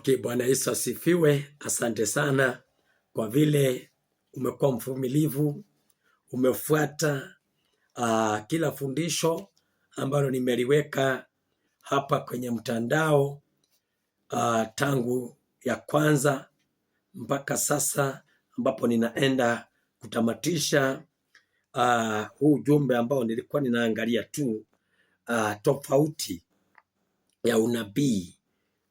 Okay, Bwana Yesu asifiwe. Asante sana kwa vile umekuwa mvumilivu, umefuata kila fundisho ambalo nimeliweka hapa kwenye mtandao tangu ya kwanza mpaka sasa ambapo ninaenda kutamatisha huu ujumbe ambao nilikuwa ninaangalia tu tofauti ya unabii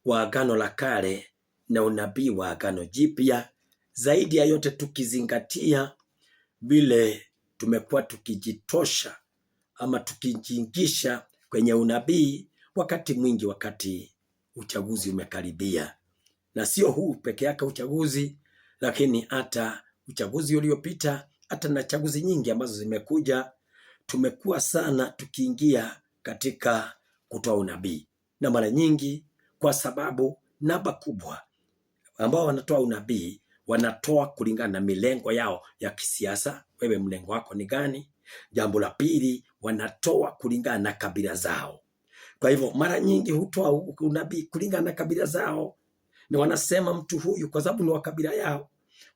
wa Agano la Kale na unabii wa Agano Jipya. Zaidi ya yote tukizingatia vile tumekuwa tukijitosha ama tukijiingisha kwenye unabii wakati mwingi, wakati uchaguzi umekaribia. Na sio huu peke yake uchaguzi, lakini hata uchaguzi uliopita, hata na chaguzi nyingi ambazo zimekuja, tumekuwa sana tukiingia katika kutoa unabii. Na mara nyingi kwa sababu namba kubwa ambao wanatoa unabii wanatoa kulingana na milengo yao ya kisiasa. Wewe mlengo wako ni gani? Jambo la pili, wanatoa kulingana na kabila zao. Kwa hivyo mara nyingi hutoa unabii kulingana na kabila zao, na wanasema mtu huyu kwa sababu ni wa kabila yao.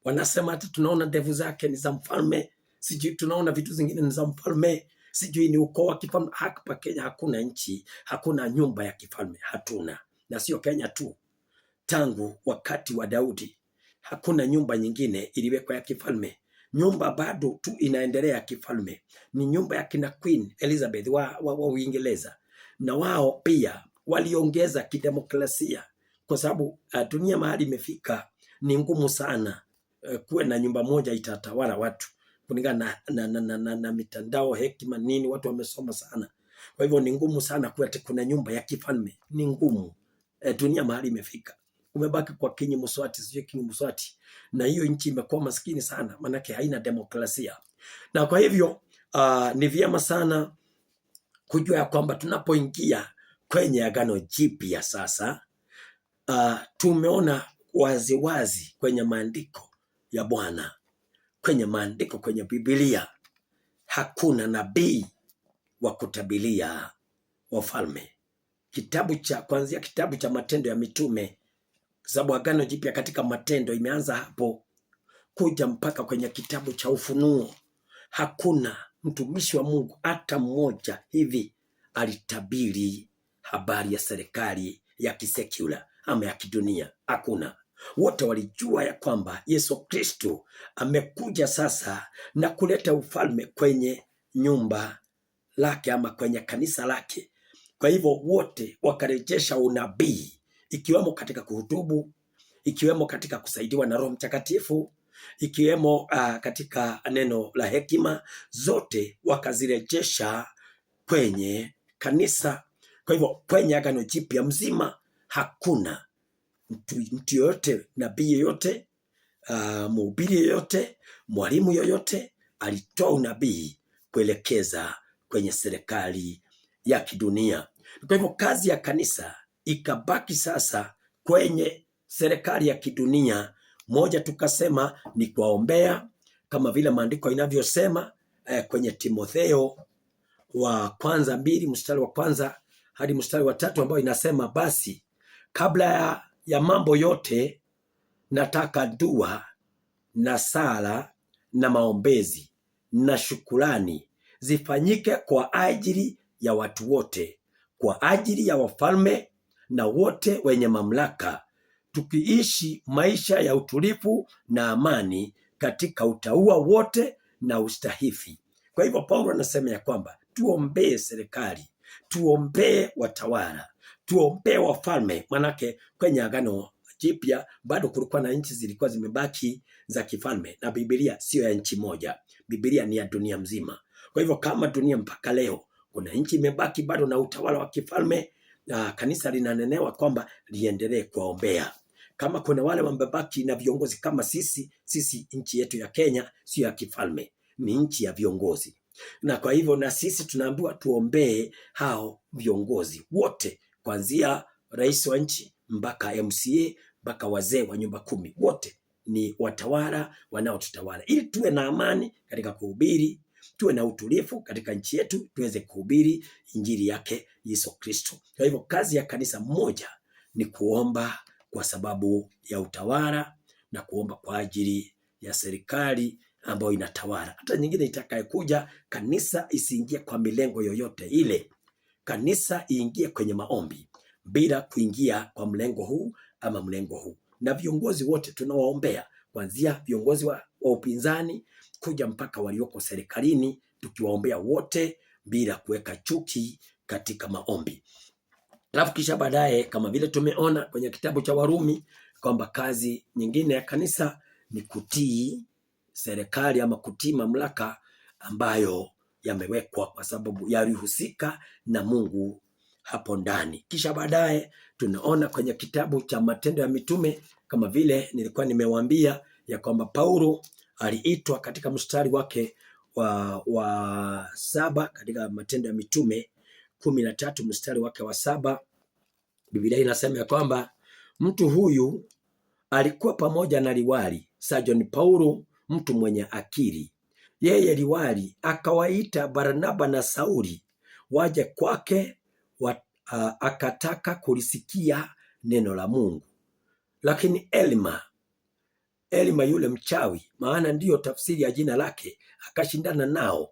Wanasema hata tunaona ndevu zake ni za mfalme, sijui tunaona vitu zingine ni za mfalme, sijui ni ukoo wa kifalme. Hapa Kenya hakuna nchi, hakuna nyumba ya kifalme, hatuna. Na sio Kenya tu, tangu wakati wa Daudi hakuna nyumba nyingine iliwekwa ya kifalme. Nyumba bado tu inaendelea ya kifalme ni nyumba ya kina Queen Elizabeth wa Uingereza, na wao pia waliongeza kidemokrasia, kwa sababu dunia mahali imefika ni ngumu sana kuwe na nyumba moja itatawala watu kulingana na mitandao, hekima nini, watu wamesoma sana. Kwa hivyo ni ngumu sana kuwa kuna nyumba ya kifalme, ni ngumu. Dunia mahali imefika, umebaki kwa King Mswati, sio King Mswati, na hiyo nchi imekuwa maskini sana, manake haina demokrasia. Na kwa hivyo ni vyema sana kujua ya kwamba tunapoingia kwenye Agano Jipya sasa, tumeona waziwazi kwenye maandiko ya Bwana, kwenye maandiko, kwenye Biblia, hakuna nabii wa kutabilia wafalme. Kuanzia kitabu cha Matendo ya Mitume, kwa sababu Agano Jipya katika Matendo imeanza hapo kuja mpaka kwenye kitabu cha Ufunuo, hakuna mtumishi wa Mungu hata mmoja hivi alitabiri habari ya serikali ya kisekula ama ya kidunia. Hakuna. Wote walijua ya kwamba Yesu Kristo amekuja sasa na kuleta ufalme kwenye nyumba lake ama kwenye kanisa lake. Kwa hivyo wote wakarejesha unabii, ikiwemo katika kuhutubu, ikiwemo katika kusaidiwa na Roho Mtakatifu, ikiwemo katika neno la hekima, zote wakazirejesha kwenye kanisa. Kwa hivyo kwenye Agano Jipya mzima hakuna mtu yoyote, nabii yoyote, mhubiri yoyote, mwalimu yoyote alitoa unabii kuelekeza kwenye serikali ya kidunia. Kwa hivyo kazi ya kanisa ikabaki sasa kwenye serikali ya kidunia. Moja tukasema ni kuwaombea, kama vile maandiko inavyosema kwenye Timotheo wa kwanza 2 mstari wa kwanza hadi mstari wa 3, ambao inasema, basi kabla ya mambo yote nataka dua na sala na maombezi na shukrani zifanyike kwa ajili ya watu wote, kwa ajili ya wafalme na wote wenye mamlaka, tukiishi maisha ya utulivu na amani katika utauwa wote na ustahifi. Kwa hivyo Paulo anasema ya kwamba tuombee serikali, tuombee watawala, tuombee wafalme. Manake kwenye Agano Jipya bado kulikuwa na nchi zilikuwa zimebaki za kifalme, na Biblia sio ya nchi moja, Biblia ni ya dunia mzima. Kwa hivyo kama dunia mpaka leo kuna nchi imebaki bado na utawala wa kifalme, na kanisa linanenewa kwamba liendelee kuwaombea. Kama kuna wale wamebaki na viongozi kama sisi nchi yetu ya Kenya sio ya kifalme, ni nchi ya viongozi. Na kwa hivyo na sisi tunaambiwa tuombee hao viongozi wote, kuanzia rais wa nchi mpaka MCA mpaka wazee wa nyumba 10, wote ni watawala wanaotutawala, ili tuwe na amani katika kuhubiri, tuwe na utulivu katika nchi yetu, tuweze kuhubiri injili yake Yesu Kristo. Kwa hivyo kazi ya kanisa moja ni kuomba kwa sababu ya utawala na kuomba kwa ajili ya serikali ambayo inatawala. Hata nyingine itakayekuja, kanisa isiingie kwa milengo yoyote ile. Kanisa iingie kwenye maombi bila kuingia kwa mlengo huu ama mlengo huu. Na viongozi wote tunawaombea, kuanzia viongozi wa upinzani kuja mpaka walioko serikalini, tukiwaombea wote bila kuweka chuki katika maombi. Alafu kisha baadaye, kama vile tumeona kwenye kitabu cha Warumi kwamba kazi nyingine ya kanisa ni kutii serikali ama kutii mamlaka ambayo yamewekwa kwa sababu yalihusika na Mungu hapo ndani. Kisha baadaye tunaona kwenye kitabu cha Matendo ya Mitume, kama vile nilikuwa nimewaambia ya kwamba Paulo aliitwa katika mstari wake wa 7 katika Matendo ya Mitume 13 mstari wake wa 7. Biblia inasema ya kwamba mtu huyu alikuwa pamoja na liwali Sergion Paulo, mtu mwenye akili. Yeye liwali akawaita Barnaba na Sauli waje kwake, akataka kulisikia neno la Mungu. Lakini Elima yule mchawi, maana ndiyo tafsiri ya jina lake, akashindana nao.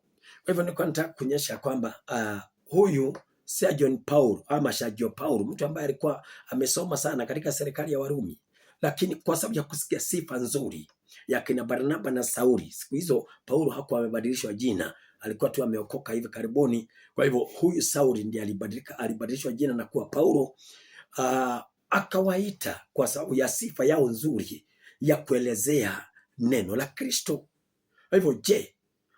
Kwa hivyo nilikuwa nataka kuonyesha kwamba huyu Sergion Paulo ama Sergio Paulo, mtu ambaye alikuwa amesoma sana katika serikali ya Warumi, lakini kwa sababu ya kusikia sifa nzuri ya kina Barnaba na Sauli, siku hizo Paulo hakuwa amebadilishwa jina, alikuwa tu ameokoka hivi karibuni. Kwa hivyo huyu Sauli ndiye alibadilishwa jina na kuwa Paulo. Akawaita kwa sababu ya sifa yao nzuri ya kuelezea neno la Kristo. Kwa hivyo, je,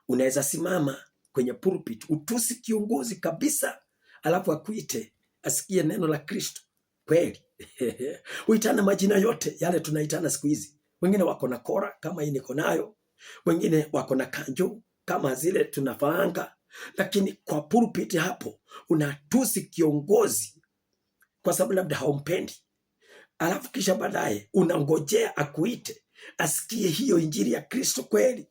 unaweza simama kwenye pulpit utusi kiongozi kabisa alafu akuite asikie neno la Kristo kweli? Uitana majina yote yale tunaitana siku hizi. Wengine wako na kora kama hii niko nayo, wengine wako na kanjo kama zile tunafaanga, lakini kwa pulpit hapo unatusi kiongozi kwa sababu labda haumpendi, alafu kisha baadaye unangojea akuite asikie hiyo injili ya Kristo kweli.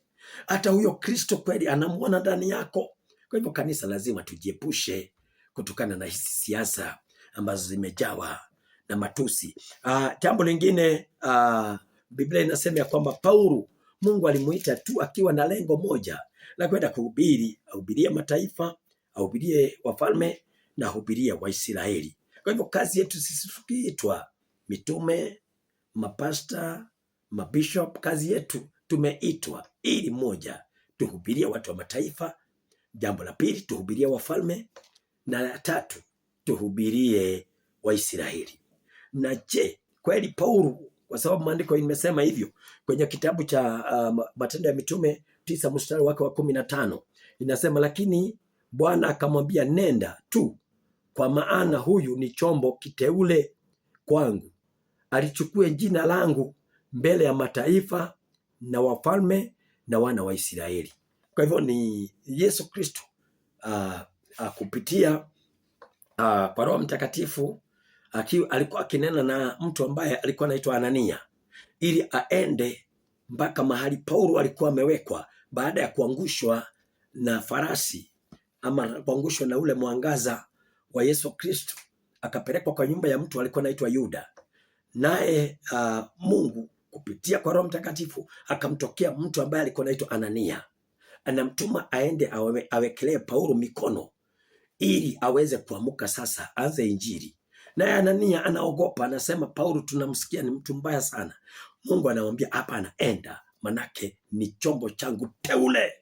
Hata huyo Kristo kweli anamuona ndani yako. Kwa hivyo kanisa lazima tujiepushe kutokana na hizi siasa ambazo zimejawa na matusi. Jambo lingine, Biblia inasema ya kwamba Paulo Mungu alimuita tu akiwa na lengo moja la kwenda kuhubiri, ahubirie mataifa, ahubirie wafalme na ahubirie Waisraeli. Kwa hivyo kazi yetu sisi tukiitwa mitume, mapasta, mabishop, kazi yetu tumeitwa ili moja, tuhubirie watu wa mataifa. Jambo la pili, tuhubirie wafalme, na la tatu, tuhubirie Waisraeli. Na je, kweli Paulo, kwa sababu maandiko imesema hivyo kwenye kitabu cha Matendo ya Mitume 9 mstari wake wa 15 inasema, lakini Bwana akamwambia, nenda tu, kwa maana huyu ni chombo kiteule kwangu, alichukue jina langu mbele ya mataifa na wafalme na wana wa Israeli. Kwa hivyo ni Yesu Kristo kupitia kwa Roho Mtakatifu alikuwa akinena na mtu ambaye alikuwa anaitwa Anania, ili aende mpaka mahali Paulo alikuwa amewekwa baada ya kuangushwa na farasi ama kuangushwa na ule mwangaza wa Yesu Kristo, akapelekwa kwa nyumba ya mtu alikuwa anaitwa Yuda. Naye Mungu kupitia kwa Roho Mtakatifu akamtokea mtu ambaye alikuwa anaitwa Anania, anamtuma aende awekelee Paulo mikono ili aweze kuamuka sasa aanze injili. Naye Anania anaogopa, anasema Paulo tunamsikia ni mtu mbaya sana. Mungu anamwambia hapana, enda, manake ni chombo changu teule,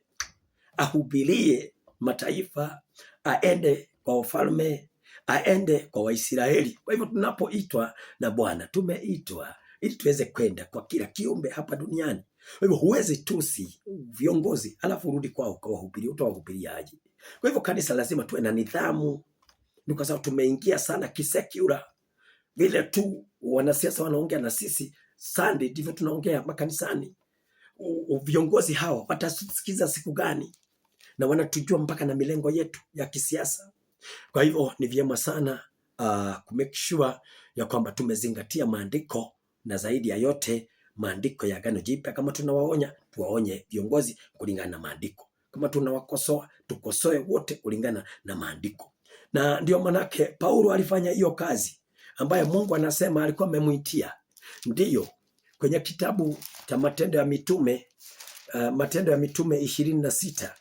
ahubirie mataifa, aende kwa wafalme, aende kwa Waisraeli. Kwa hivyo tunapoitwa na Bwana, tumeitwa ili tuweze kwenda kwa kila kiumbe hapa duniani. Kwa hivyo huwezi tusi viongozi alafu urudi kwao kwa wahubiri, utawahubiriaje? Kwa hivyo kanisa lazima tuwe na nidhamu. Ni kwa sababu tumeingia sana kisekula, vile tu wanasiasa wanaongea na sisi Sunday ndivyo tunaongea makanisani. Viongozi hao watasikiza siku gani? Na wanatujua mpaka na milengo yetu ya kisiasa. Kwa hivyo ni vyema sana kumake sure ya kwamba tumezingatia maandiko, na zaidi ya yote maandiko ya Agano Jipya. Kama tunawaonya, tuwaonye viongozi kulingana na maandiko. Kama tunawakosoa, tukosoe wote kulingana na maandiko. Na ndio manake Paulo alifanya hiyo kazi ambayo Mungu anasema alikuwa amemuitia. Ndiyo, kwenye kitabu cha Matendo ya Mitume, Matendo ya Mitume 26,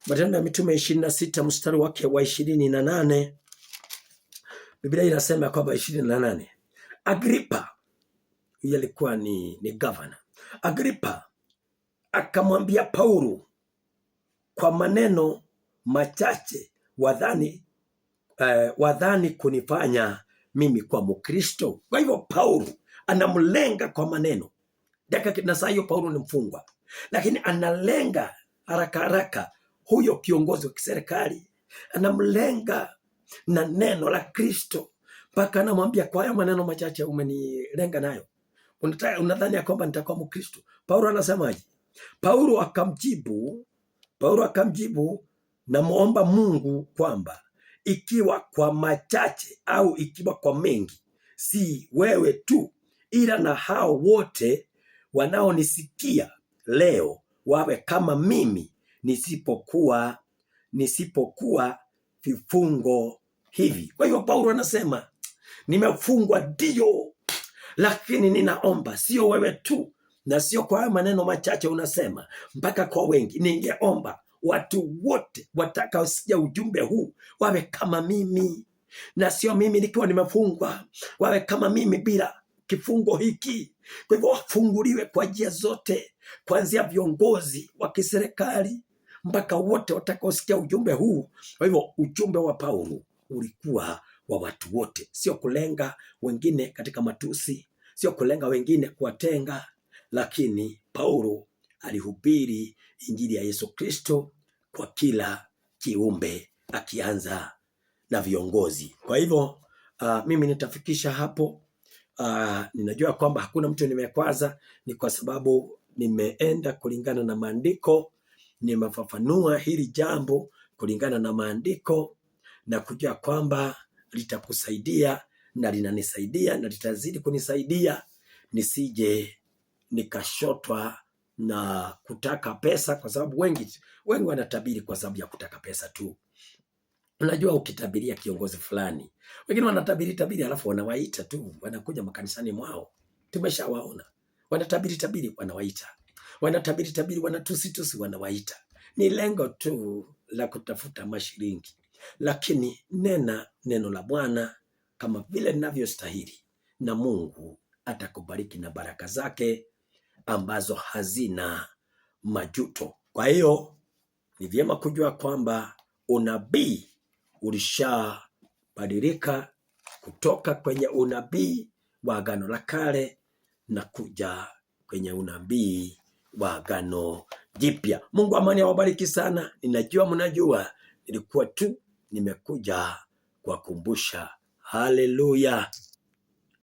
Matendo ya Mitume 26 mstari wake wa 28, Biblia inasema kwamba 28, Agripa, yeye alikuwa ni governor. Agripa akamwambia Paulo kwa maneno machache, wadhani kunifanya mimi kwa Mkristo. Kwa hivyo Paulo anamlenga kwa maneno. Na saa hiyo Paulo ni mfungwa, lakini analenga haraka haraka huyo kiongozi wa kiserikali, anamlenga na neno la Kristo, mpaka anamwambia kwa haya maneno machache umenilenga nayo, unadhani ya kwamba nitakuwa Mkristo? Paulo anasemaje? Paulo akamjibu, namuomba Mungu kwamba ikiwa kwa machache au ikiwa kwa mengi, si wewe tu, ila na hao wote wanaonisikia leo wawe kama mimi nisipokuwa vifungo hivi. Kwa hiyo Paulo anasema nimefungwa ndio, lakini ninaomba sio wewe tu, na sio kwa maneno machache unasema, mpaka kwa wengi. Ningeomba watu wote watakaosikia ujumbe huu wawe kama mimi, na sio mimi nikiwa nimefungwa, wawe kama mimi bila kifungo hiki. Kwa hivyo wafunguliwe kwa njia zote, kuanzia viongozi wa kiserikali mpaka wote watakaosikia ujumbe huu. Kwa hivyo ujumbe wa Paulo ulikuwa wa watu wote, sio kulenga wengine katika matusi, sio kulenga wengine kuwatenga, lakini Paulo alihubiri injili ya Yesu Kristo kwa kila kiumbe, akianza na viongozi. Kwa hivyo mimi nitafikisha hapo. Ninajua kwamba hakuna mtu nimekwaza, ni kwa sababu nimeenda kulingana na maandiko, nimefafanua hili jambo kulingana na maandiko, na kujua kwamba litakusaidia na linanisaidia na litazidi kunisaidia, nisije nikashotwa na kutaka pesa, kwa sababu wengi wanatabiri kwa sababu ya kutaka pesa tu. Unajua, ukitabiria kiongozi fulani, wengine wanatabiri alafu wanawaita tu, wanakuja makanisani mwao, tumeshawaona wanatabiri wanawaita, wanatabiri wanatusi wanawaita. Ni lengo tu la kutafuta mashilingi, lakini nena neno la Bwana kama vile ninavyostahili, na Mungu atakubariki na baraka zake ambazo hazina majuto. Kwa hiyo ni vyema kujua kwamba unabii ulishabadilika kutoka kwenye unabii wa Agano la Kale na kuja kwenye unabii wa Agano Jipya. Mungu amani awabariki sana. Ninajua mnajua, nilikuwa tu nimekuja kuwakumbusha. Haleluya.